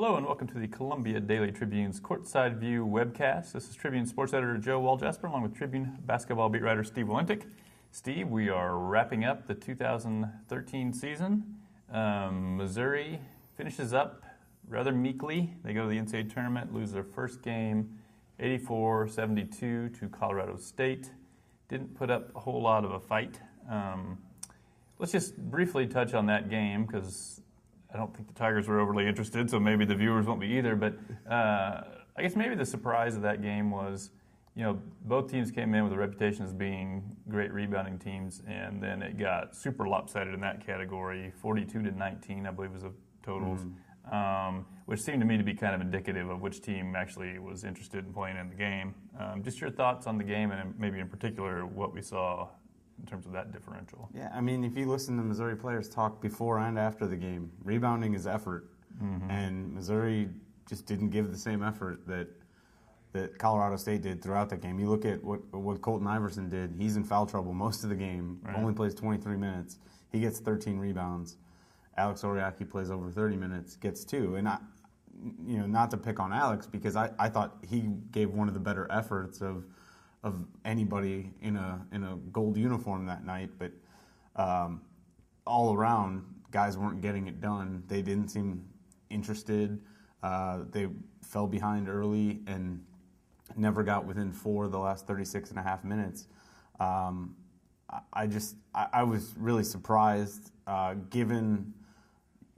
Hello and welcome to the Columbia Daily Tribune's Courtside View webcast. This is Tribune sports editor Joe Waljasper along with Tribune basketball beat writer Steve Walentic. Steve, we are wrapping up the 2013 season. Missouri finishes up rather meekly. They go to the NCAA tournament, lose their first game 84-72 to Colorado State. Didn't put up a whole lot of a fight. Let's just briefly touch on that game because I don't think the Tigers were overly interested, so maybe the viewers won't be either. But I guess maybe the surprise of that game was, both teams came in with a reputation as being great rebounding teams, and then it got super lopsided in that category. 42-19, I believe, was the totals, which seemed to me to be kind of indicative of which team actually was interested in playing in the game. Just your thoughts on the game, and maybe in particular what we saw in terms of that differential. Yeah, I mean, if you listen to Missouri players talk before and after the game, rebounding is effort, and Missouri just didn't give the same effort that Colorado State did throughout that game. You look at what Colton Iverson did. He's in foul trouble most of the game, only plays 23 minutes. He gets 13 rebounds. Alex Oriaki plays over 30 minutes, gets 2. And, not to pick on Alex, because I thought he gave one of the better efforts of anybody in a gold uniform that night, but all around, guys weren't getting it done. They didn't seem interested. They fell behind early and never got within 4 the last 36 and a half minutes. I was really surprised, given,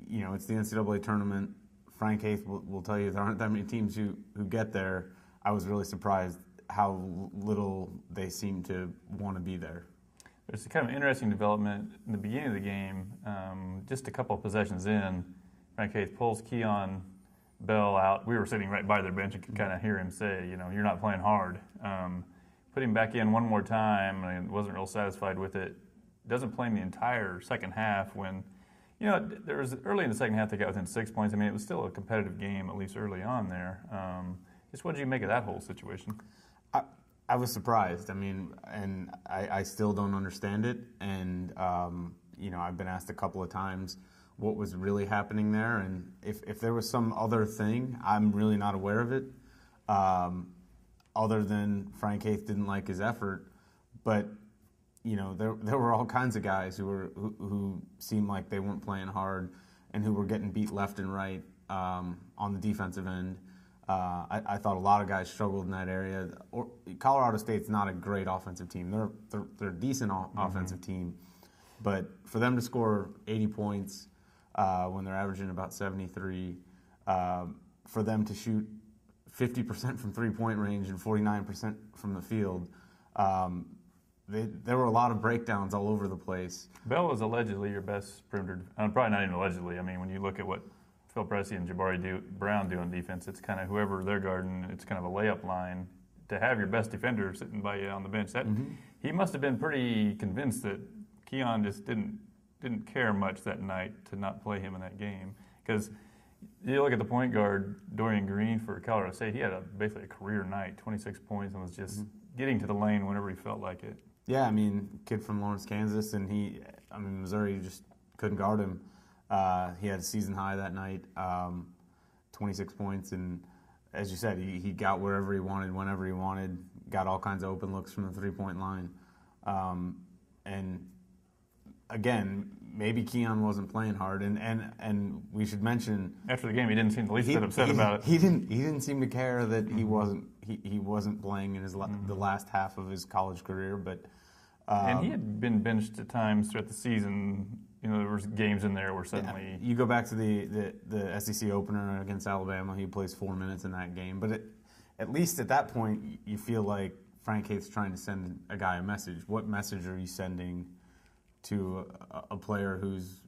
it's the NCAA tournament. Frank Haith will tell you there aren't that many teams who get there. I was really surprised how little they seem to want to be there. There's a kind of interesting development in the beginning of the game. Just a couple of possessions in, Frank Haith pulls Keon Bell out. We were sitting right by their bench and could kind of hear him say, you're not playing hard. Put him back in one more time, and wasn't real satisfied with it. Doesn't play him the entire second half when, there was early in the second half they got within 6 points. I mean, it was still a competitive game, at least early on there. Just what did you make of that whole situation? I was surprised. I mean, and I still don't understand it. And, I've been asked a couple of times what was really happening there. And if there was some other thing, I'm really not aware of it, other than Frank Haith didn't like his effort. But, there were all kinds of guys who seemed like they weren't playing hard and who were getting beat left and right on the defensive end. I thought a lot of guys struggled in that area. Colorado State's not a great offensive team. They're a decent offensive team, but for them to score 80 points when they're averaging about 73, for them to shoot 50% from three-point range and 49% from the field, there were a lot of breakdowns all over the place. Bell was allegedly your best perimeter. Probably not even allegedly. I mean, when you look at what Phil Pressey and Jabari Brown do on defense, it's kind of whoever they're guarding, it's kind of a layup line. To have your best defender sitting by you on the bench, he must have been pretty convinced that Keon just didn't care much that night to not play him in that game. Because you look at the point guard, Dorian Green for Colorado State, he had basically a career night, 26 points, and was just getting to the lane whenever he felt like it. Yeah, I mean, kid from Lawrence, Kansas, and Missouri just couldn't guard him. He had a season high that night, 26 points, and as you said, he got wherever he wanted, whenever he wanted, got all kinds of open looks from the three-point line. And again, maybe Keon wasn't playing hard, and we should mention after the game he didn't seem the least bit upset about it. He didn't seem to care that he wasn't playing in the last half of his college career, but and he had been benched at times throughout the season. There were games in there where suddenly... You go back to the SEC opener against Alabama, he plays 4 minutes in that game. But at least at that point, you feel like Frank Haith's trying to send a guy a message. What message are you sending to a player whose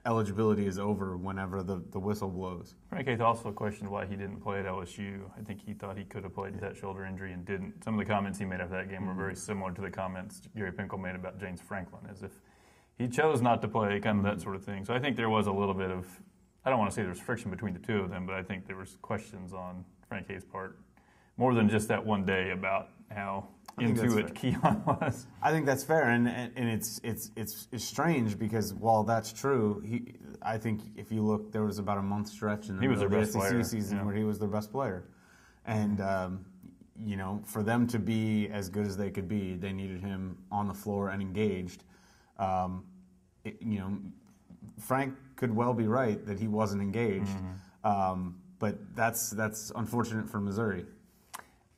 eligibility is over whenever the whistle blows? Frank Haith also questioned why he didn't play at LSU. I think he thought he could have played with that shoulder injury and didn't. Some of the comments he made after that game were very similar to the comments Gary Pinkel made about James Franklin, as if he chose not to play, kind of that sort of thing. So I think there was a little bit of, I don't want to say there's friction between the two of them, but I think there was questions on Frank Haith's part, more than just that one day about how intuit Keon was. I think that's fair, and it's strange because while that's true, I think if you look, there was about a month stretch in the middle of the SEC season where he was their best player, and for them to be as good as they could be, they needed him on the floor and engaged. Frank could well be right that he wasn't engaged, but that's unfortunate for Missouri.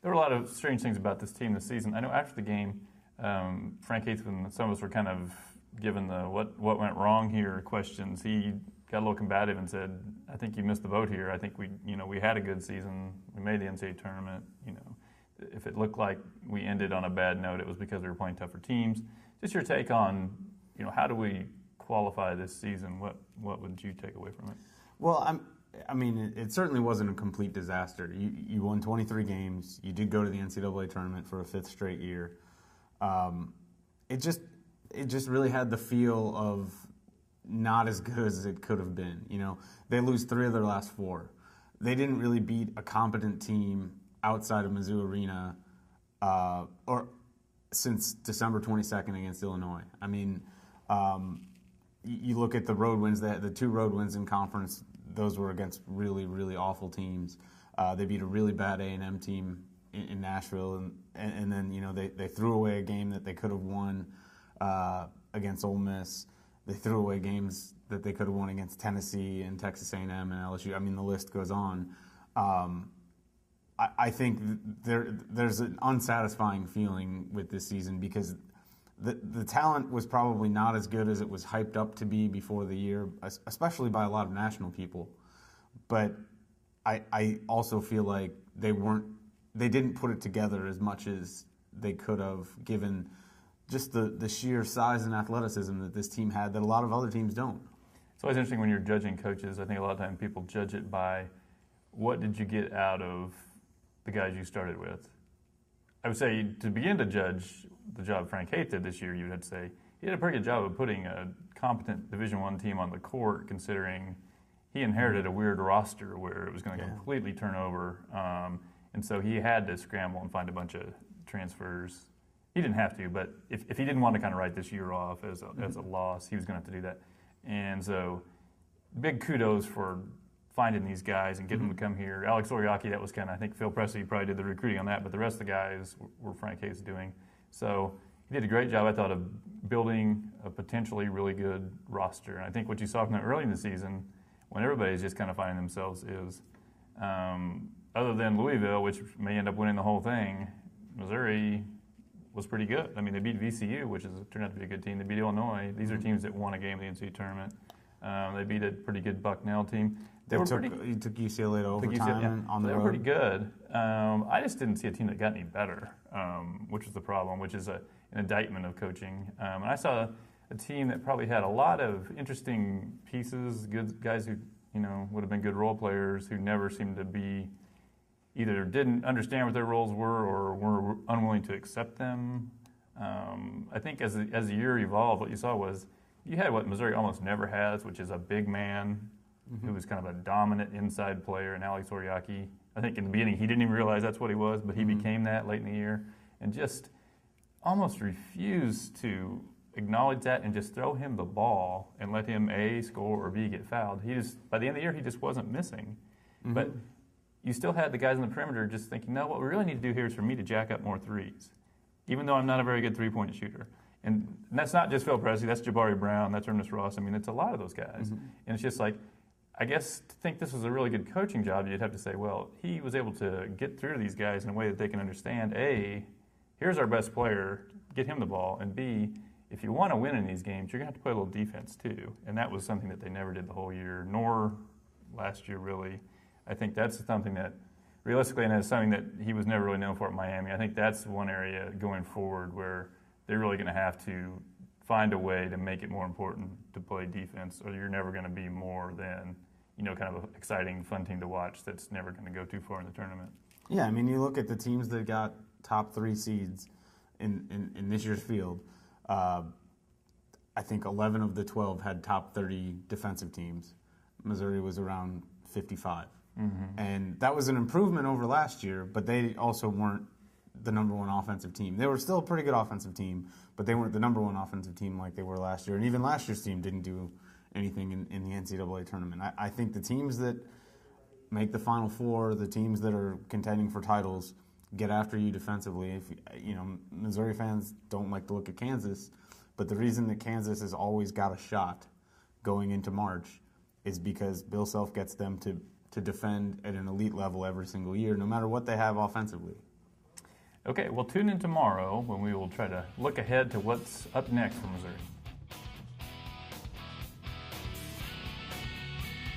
There were a lot of strange things about this team this season. I know after the game, Frank Haithman and some of us were kind of given the what went wrong here questions. He got a little combative and said, "I think you missed the boat here. I think we had a good season. We made the NCAA tournament. If it looked like we ended on a bad note, it was because we were playing tougher teams." Just your take on, how do we qualify this season? What would you take away from it? Well, it certainly wasn't a complete disaster. You won 23 games. You did go to the NCAA tournament for a fifth straight year. It just really had the feel of not as good as it could have been. They lose 3 of their last 4. They didn't really beat a competent team outside of Mizzou Arena or since December 22nd against Illinois. You look at the road wins, the 2 road wins in conference, those were against really, really awful teams. They beat a really bad A&M team in Nashville, and then they threw away a game that they could have won against Ole Miss. They threw away games that they could have won against Tennessee and Texas A&M and LSU. The list goes on. I think there's an unsatisfying feeling with this season because the talent was probably not as good as it was hyped up to be before the year, especially by a lot of national people. But I also feel like they didn't put it together as much as they could have, given just the sheer size and athleticism that this team had that a lot of other teams don't. It's always interesting when you're judging coaches. I think a lot of times people judge it by what did you get out of the guys you started with. I would say to begin to judge the job Frank Haith did this year, you would have to say he did a pretty good job of putting a competent Division I team on the court, considering he inherited a weird roster where it was going to completely turn over. And so he had to scramble and find a bunch of transfers. He didn't have to, but if he didn't want to kind of write this year off as a loss, he was going to have to do that. And so big kudos for finding these guys and getting them to come here. Alex Oriaki, that was kind of, I think Phil Presley probably did the recruiting on that, but the rest of the guys were Frank Haith's doing. So he did a great job, I thought, of building a potentially really good roster. And I think what you saw from them early in the season, when everybody's just kind of finding themselves, is other than Louisville, which may end up winning the whole thing, Missouri was pretty good. They beat VCU, which turned out to be a good team. They beat Illinois. These are teams that won a game in the NCAA tournament. They beat a pretty good Bucknell team. You took UCLA to overtime on the road. They were pretty good. I just didn't see a team that got any better, which was the problem, which is an indictment of coaching. And I saw a team that probably had a lot of interesting pieces, good guys who would have been good role players who never seemed to be, either didn't understand what their roles were or were unwilling to accept them. I think as the year evolved, what you saw was you had what Missouri almost never has, which is a big man who was kind of a dominant inside player, and Alex Oriaki. I think in the beginning he didn't even realize that's what he was, but he became that late in the year, and just almost refused to acknowledge that and just throw him the ball and let him A, score, or B, get fouled. By the end of the year, he just wasn't missing. But you still had the guys on the perimeter just thinking, no, what we really need to do here is for me to jack up more threes, even though I'm not a very good three-point shooter. And that's not just Phil Presley, that's Jabari Brown, that's Ernest Ross. It's a lot of those guys. And it's just like, I guess to think this was a really good coaching job, you'd have to say, well, he was able to get through to these guys in a way that they can understand, A, here's our best player, get him the ball, and B, if you want to win in these games, you're going to have to play a little defense too. And that was something that they never did the whole year, nor last year really. I think that's something that, realistically, and it's something that he was never really known for at Miami. I think that's one area going forward where they're really going to have to find a way to make it more important to play defense, or you're never going to be more than, kind of an exciting, fun team to watch that's never going to go too far in the tournament. Yeah, you look at the teams that got top 3 seeds in this year's field. I think 11 of the 12 had top 30 defensive teams. Missouri was around 55. And that was an improvement over last year, but they also weren't the number one offensive team. They were still a pretty good offensive team, but they weren't the number one offensive team like they were last year. And even last year's team didn't do anything in the NCAA tournament. I think the teams that make the Final Four, the teams that are contending for titles, get after you defensively. If Missouri fans don't like to look at Kansas, but the reason that Kansas has always got a shot going into March is because Bill Self gets them to defend at an elite level every single year, no matter what they have offensively. Okay, well, tune in tomorrow when we will try to look ahead to what's up next for Missouri.